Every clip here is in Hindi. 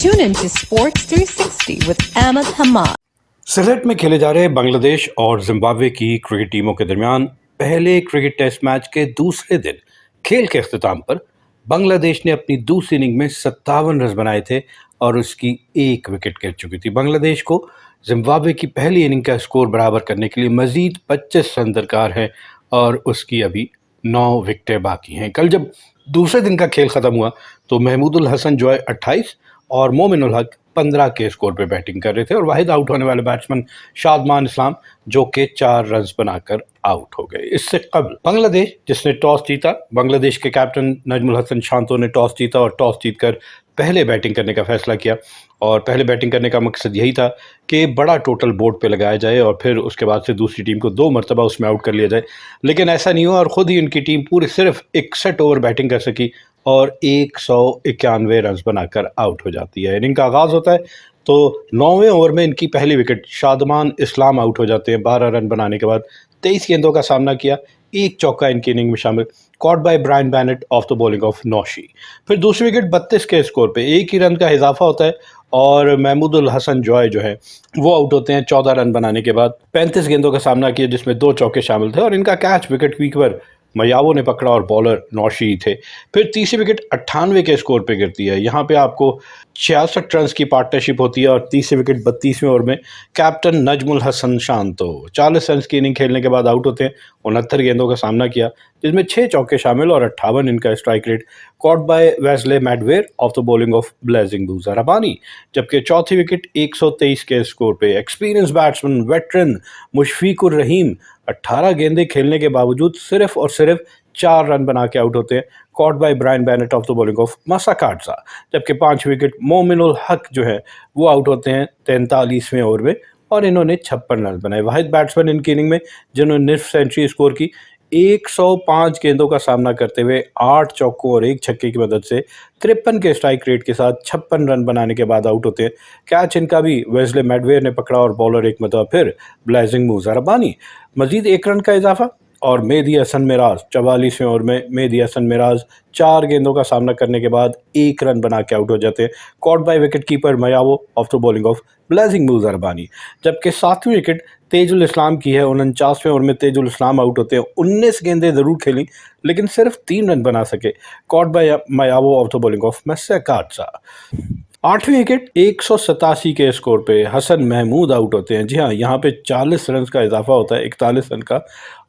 Tune into Sports 360 with Ahmed Hamad. Slate में खेले जा रहे बांग्लादेश और जिम्बाब्वे की क्रिकेट टीमों के दरमियान पहले क्रिकेट टेस्ट मैच के दूसरे दिन खेल के अख्ताम पर बांग्लादेश ने अपनी दूसरी इनिंग में 57 रन बनाए थे और उसकी एक विकेट गिर चुकी थी। बांग्लादेश को जिम्बाब्वे की पहली इनिंग का स्कोर बराबर करने के लिए मजीद 25 रन दरकार है और उसकी अभी 9 विकेटें बाकी हैं। कल जब दूसरे दिन का खेल खत्म हुआ तो महमूदुल हसन जॉय 28 और मोमिनुल हक 15 के स्कोर पे बैटिंग कर रहे थे और वाहिद आउट होने वाले बैट्समैन शादमान इस्लाम जो कि 4 रन बनाकर आउट हो गए। इससे कबल बांग्लादेश जिसने टॉस जीता, बांग्लादेश के कैप्टन नजमुल हसन शांतो ने टॉस जीता और टॉस जीतकर पहले बैटिंग करने का फैसला किया। और पहले बैटिंग करने का मकसद यही था कि बड़ा टोटल बोर्ड पे लगाया जाए और फिर उसके बाद से दूसरी टीम को 2 मरतबा उसमें आउट कर लिया जाए, लेकिन ऐसा नहीं हुआ और ख़ुद ही उनकी टीम पूरी सिर्फ 61 ओवर बैटिंग कर सकी और 191 रन बनाकर आउट हो जाती है। इनिंग का आगाज़ होता है तो 9वें ओवर में इनकी पहली विकेट शादमान इस्लाम आउट हो जाते हैं 12 रन बनाने के बाद। 23 गेंदों का सामना किया, एक चौका इनकी इनिंग में शामिल, caught by Brian Bennett of the bowling of नौशी। फिर दूसरी विकेट 32 के स्कोर पे 1 ही रन का इजाफा होता है और महमूदुल हसन जॉय जो है वो आउट होते हैं 14 रन बनाने के बाद। 35 गेंदों का सामना किया जिसमें 2 चौके शामिल थे और इनका कैच विकेट कीपर मयावो ने पकड़ा और बॉलर नौशी थे। फिर तीसरी विकेट 98 के स्कोर पे गिरती है। यहाँ पे आपको 66 रन की पार्टनरशिप होती है और तीसरी विकेट 32वें ओवर में कैप्टन नजमुल हसन शांतो 40 रन की इनिंग खेलने के बाद आउट होते हैं। 69 गेंदों का सामना किया जिसमें 6 चौके शामिल और 58 इनका strike rate, caught by Wessly Madhevere of the bowling of Blessing Muzarabani. जबकि चौथी विकेट 123 के स्कोर पे experience batsman veteran Mushfiqur Rahim 18 गेंदें खेलने के बावजूद सिर्फ और सिर्फ 4 रन बना के आउट होते हैं, caught by Brian Bennett of the bowling of Masakadza. जबकि 5 विकेट मोमिनुल हक जो है वो आउट होते हैं 43वें ओवर में और इन्होंने 56 रन बनाए। वाहिद बैट्समैन इनकी इनिंग में जिन्होंने निफ्ट सेंचुरी स्कोर की। 105 गेंदों का सामना करते हुए 8 चौकों और 1 छक्के की मदद से 53 के स्ट्राइक रेट के साथ 56 रन बनाने के बाद आउट होते हैं। कैच इनका भी वेस्ले मैडवेयर ने पकड़ा और बॉलर एक मतलब फिर ब्लेजिंग बूजा रबानी। मजीद 1 रन का इजाफा और मेहदी हसन मिराज 44वें ओवर में मेहदी हसन मिराज 4 गेंदों का सामना करने के बाद 1 रन बना के आउट हो जाते हैं, कॉट बाय विकेट कीपर मयावो of the bowling of Blessing Muzarabani. जबकि 7वीं विकेट तेजुल इस्लाम की है। 49वें ओवर में तेजुल इस्लाम आउट होते हैं। 19 गेंदें ज़रूर खेली लेकिन सिर्फ 3 रन बना सके, कॉट बाय मयावो of the bowling of Masakadza. 8वीं विकेट 187 के स्कोर पे हसन महमूद आउट होते हैं। जी हाँ, यहाँ पे 40 रन का इजाफा होता है, 41 रन का।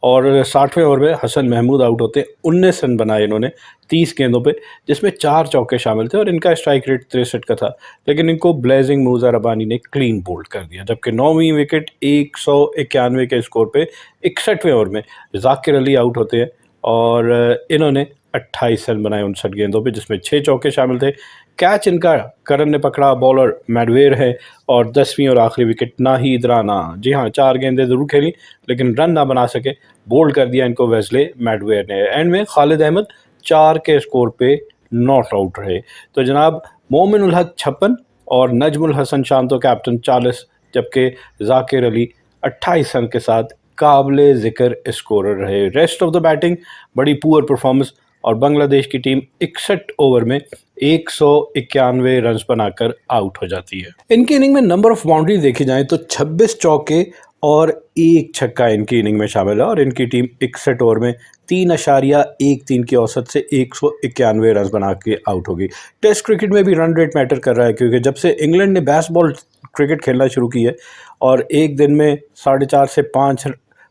और 60वें ओवर में हसन महमूद आउट होते हैं। 19 रन बनाए इन्होंने 30 गेंदों पे जिसमें 4 चौके शामिल थे और इनका स्ट्राइक रेट 63 का था, लेकिन इनको ब्लेजिंग बूजा रबानी ने क्लीन बोल्ड कर दिया। जबकि 9वीं विकेट 191 के स्कोर पे 61वें ओवर में जाकिर अली आउट होते हैं और इन्होंने 28 रन बनाए 59 गेंदों पे जिसमें 6 चौके शामिल थे। कैच इनका करन ने पकड़ा, बॉलर मैडवेयर है और 10वीं और आखिरी विकेट नाहीद राना। जी हाँ, 4 गेंदें ज़रूर खेली लेकिन रन ना बना सके, बोल्ड कर दिया इनको वेस्ले मैडवेयर ने। एंड में खालिद अहमद 4 के स्कोर पे नॉट आउट रहे। तो जनाब मोमिनुल हक 56 और नजमुल हसन शांतो कैप्टन 40 जबकि जाकिर अली 28 रन के साथ काबिले ज़िक्र स्कोरर रहे। रेस्ट ऑफ द बैटिंग बड़ी पुअर परफॉर्मेंस और बांग्लादेश की टीम 61 ओवर में 191 रन बनाकर आउट हो जाती है। इनकी इनिंग में नंबर ऑफ बाउंड्री देखी जाए तो 26 चौके और 1 छक्का इनकी इनिंग में शामिल है और इनकी टीम 61 ओवर में 3.13 की औसत से 191 रन बना के आउट हो गई। टेस्ट क्रिकेट में भी रन रेट मैटर कर रहा है क्योंकि जब से इंग्लैंड ने बेसबॉल क्रिकेट खेलना शुरू की है और एक दिन में 4.5 से 5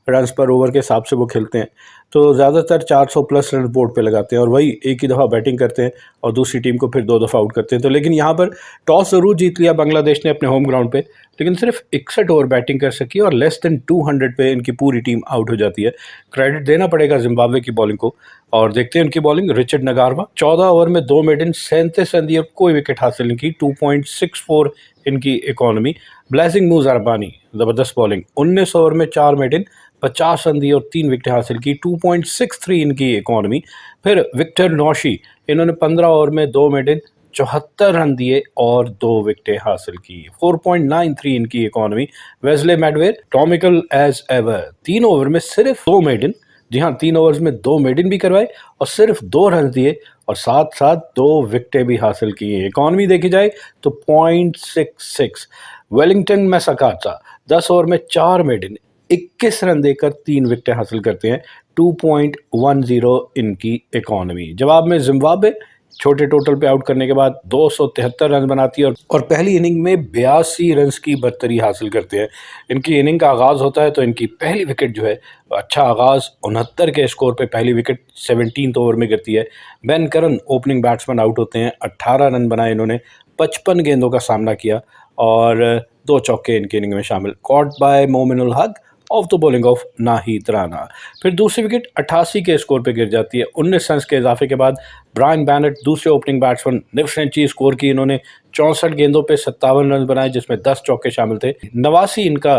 रन पर ओवर के हिसाब से वो खेलते हैं तो ज़्यादातर 400 प्लस रन बोर्ड पे लगाते हैं और वही एक ही दफ़ा बैटिंग करते हैं और दूसरी टीम को फिर 2 दफ़ा आउट करते हैं। तो लेकिन यहाँ पर टॉस ज़रूर जीत लिया बांग्लादेश ने अपने होम ग्राउंड पे, लेकिन सिर्फ 61 ओवर बैटिंग कर सकी और लेस देन 200 पे इनकी पूरी टीम आउट हो जाती है। क्रेडिट देना पड़ेगा जिम्बाब्वे की बॉलिंग को और देखते हैं उनकी बॉलिंग। रिचर्ड नगारवा 14 ओवर में 2 मेडन 37 रन दिए, कोई विकेट हासिल नहीं की, 2.64 इनकी इकॉनमी। ब्लेजिंग बूजा रबानी ज़बरदस्त बॉलिंग, 19 ओवर में 4 मेडन 50 रन दिए और 3 विकेट हासिल की, 2.63 इनकी इकॉनमी। फिर विक्टर नौशी इन्होंने 15 ओवर में 2 मेडन 74 रन दिए और 2 विकेटें हासिल की, 4.93 इनकी economy. Wessly Madhevere economical as ever, 3 over में सिर्फ 2 मेडन, जी हाँ 3 ओवर्स में 2 मेडन भी करवाए और सिर्फ 2 रन दिए और साथ साथ 2 विकेटें भी हासिल की हैं। इकॉनमी देखी जाए तो 0.66। वेलिंगटन मैसाकाटा 10 ओवर में 4 मेडन 21 रन देकर 3 विकेटें हासिल करते हैं। 2.10 इनकी इकॉनमी। जवाब में जिम्बाब्वे छोटे टोटल पे आउट करने के बाद 273 रन बनाती है और पहली इनिंग में 82 रन की बर्तरी हासिल करते हैं। इनकी इनिंग का आगाज़ होता है तो इनकी पहली विकेट जो है अच्छा आगाज़ 69 के स्कोर पे पहली विकेट 17 ओवर में गिरती है। बेन करन ओपनिंग बैट्समैन आउट होते हैं। 18 रन बनाए इन्होंने, 55 गेंदों का सामना किया और 2 चौके इनकी इनिंग में शामिल। कॉट बाय मोमिनुल हक of the bowling of Nahid Rana. फिर दूसरी विकेट 88 के स्कोर पे गिर जाती है। 19 रन के इजाफे के बाद ब्रायन बैनेट दूसरे ओपनिंग बैट्समैन, निफ सेंचुरी स्कोर की इन्होंने। 64 गेंदों पे 57 रन बनाए जिसमें 10 चौके शामिल थे। 89 इनका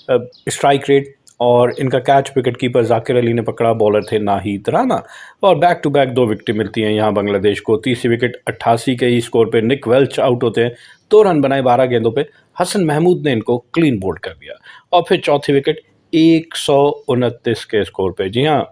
स्ट्राइक रेट और इनका catch wicket keeper Zakir Ali ने पकड़ा। बॉलर थे नाहिद राना और बैक टू बैक 2 विकेटें मिलती हैं यहाँ बांग्लादेश को। तीसरी विकेट 88 के ही स्कोर पे निक वेल्च आउट होते हैं। 2 रन बनाए 12 गेंदों पे। हसन महमूद ने इनको क्लीन बोल्ड कर दिया और फिर चौथी विकेट 129 के स्कोर पे। जी हाँ,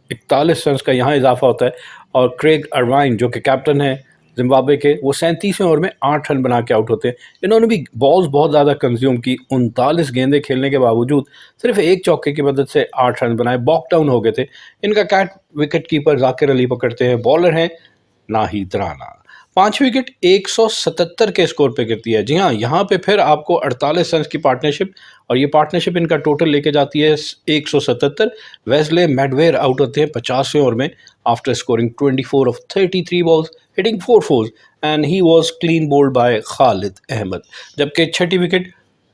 41 रन का यहाँ इजाफा होता है और क्रेग अर्वाइन जो कि कैप्टन है जिम्बाब्वे के, वो 37वें ओवर में 8 रन बना के आउट होते हैं। इन्होंने भी बॉल्स बहुत ज़्यादा कंज्यूम की। 39 गेंदें खेलने के बावजूद सिर्फ 1 चौके की मदद से 8 रन बनाए। बॉक डाउन हो गए थे। इनका catch wicket keeper Zakir Ali पकड़ते हैं। बॉलर हैं नाहिद राना। 5 विकेट 177 के स्कोर पे गिरती है। जी हाँ, यहाँ पे फिर आपको 48 रन की पार्टनरशिप और ये पार्टनरशिप इनका टोटल लेके जाती है 177। वेस्ले मैडवेयर आउट होते हैं 50वें ओवर में after scoring 24 of 33 balls, hitting 4 fours and he was clean bowled by Khaled Ahmed. जबकि छठी विकेट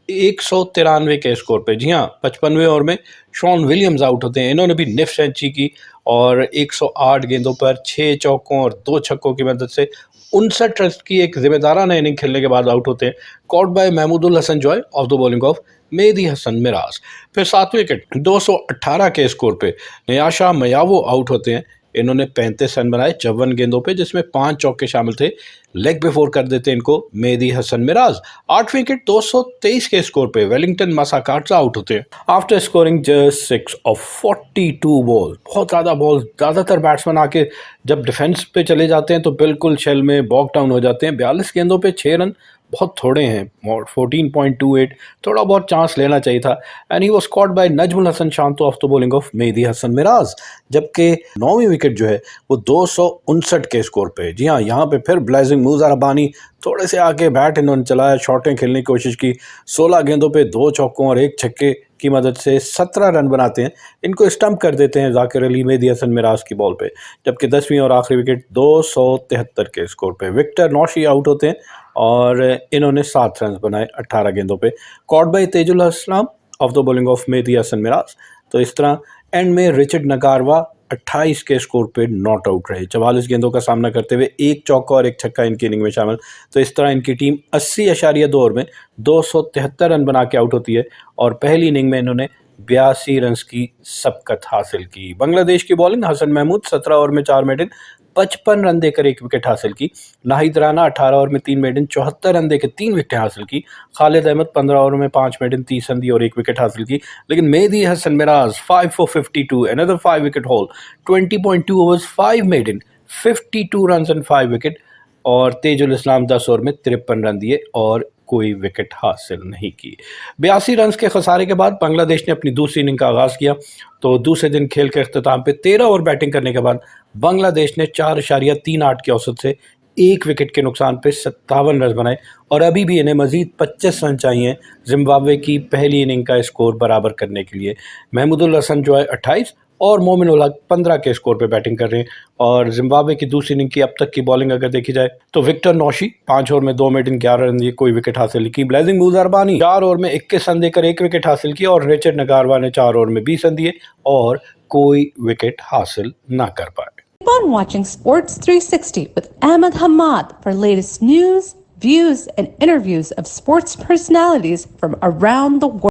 193 के स्कोर पे। जी हाँ, 55वें ओवर में शॉन विलियम्स आउट होते हैं। इन्होंने भी निफ सेंचुरी की और 108 गेंदों पर 6 चौकों और 2 छक्कों की मदद से 59 रन की एक जिम्मेदाराना इनिंग खेलने के बाद आउट होते हैं। Caught by Mahmudul Hasan Joy of the bowling of Mehidy Hasan Miraz. फिर 7 विकेट 218 के स्कोर पे नयाशा मयावो आउट होते हैं। इन्होंने 35 रन बनाए 54 गेंदों पे जिसमें 5 चौके शामिल थे। लेग बिफोर कर देते हैं इनको मेहदी हसन मिराज। 8 विकेट 223 के स्कोर पे वेलिंगटन मैसाकाटा आउट होते हैं after scoring just 6 of 42 ball. बहुत ज़्यादा बॉल, ज़्यादातर बैट्समैन आके जब डिफेंस पे चले जाते हैं तो बिल्कुल शेल में बॉक डाउन हो जाते हैं। 42 गेंदों पे 6 रन बहुत थोड़े हैं। 14.28 थोड़ा बहुत चांस लेना चाहिए था। And he was caught by Najmul Hossain Shanto of the bowling of Mehidy Hasan Miraz. जबकि 9वीं विकेट जो है वो 259 के स्कोर पे। जी हाँ, यहाँ पे फिर ब्लेजिंग मूसा रब्बानी थोड़े से आके बैट इन्होंने चलाया, शॉटें खेलने की कोशिश की। 16 गेंदों पे 2 चौकों और 1 छक्के की मदद से 17 रन बनाते हैं। इनको स्टंप कर देते हैं जाकिर अली मेहदी हसन मिराज की बॉल पे। जबकि 10वीं और आखिरी विकेट 273 के स्कोर पे विक्टर नौशी आउट होते हैं और इन्होंने 7 रन बनाए 18 गेंदों पे। कॉट बाय तेजुल हसनाम of the bowling of Mehidy Hasan Miraz. तो इस तरह एंड में रिचर्ड नकारवा 28 के स्कोर पे नॉट आउट रहे। 44 गेंदों का सामना करते हुए 1 चौका और 1 छक्का इनकी इनिंग में शामिल। तो इस तरह इनकी टीम 80.2 ओवर में 273 रन बना के आउट होती है और पहली इनिंग में इन्होंने 82 रन की सबकत हासिल की। बांग्लादेश की बॉलिंग हसन महमूद 17 ओवर में 4 मेडन 55 रन देकर 1 विकेट हासिल की। नाहिद राना 18 ओवर में 3 मेडन 74 रन देकर 3 विकेट हासिल की। खालिद अहमद 15 ओवर में 5 मेडन 30 रन दी और 1 विकेट हासिल की। लेकिन Mehdi Hasan Miraj 5 for 52 another 5 wicket haul 20.2 overs 5 maiden 52 run and 5 wicket. और तेजुल इस्लाम 10 ओवर में 53 रन दिए और कोई विकेट हासिल नहीं की। 82 रन के खसारे के बाद बांग्लादेश ने अपनी दूसरी इनिंग का आगाज़ किया। तो दूसरे दिन खेल के अख्ताम पे 13 ओवर बैटिंग करने के बाद बांग्लादेश ने 4.38 के औसत से 1 विकेट के नुकसान पे 57 रन बनाए और अभी भी इन्हें मजीद 25 रन चाहिए जिम्बाब्वे की पहली इनिंग का स्कोर बराबर करने के लिए। महमूदुल हसन जो है 28 और मोमिनुल हक 15 के स्कोर पे बैटिंग कर रहे हैं। और जिम्बाब्वे की दूसरी इनिंग की अब तक की बॉलिंग अगर देखी जाए तो विक्टर नौशी 5 ओवर में 2 मेडन 11 रन दिए, कोई विकेट हासिल नहीं की। ब्लेजिंग मूसा रब्बानी 4 ओवर में 21 रन देकर 1 विकेट हासिल की और रिचर्ड नकारवा ने 4 ओवर में 20 रन दिए और कोई विकेट हासिल ना कर पाए। Keep on watching Sports 360 with Ahmed Hamad for latest news, views, and interviews of sports personalities from around the world.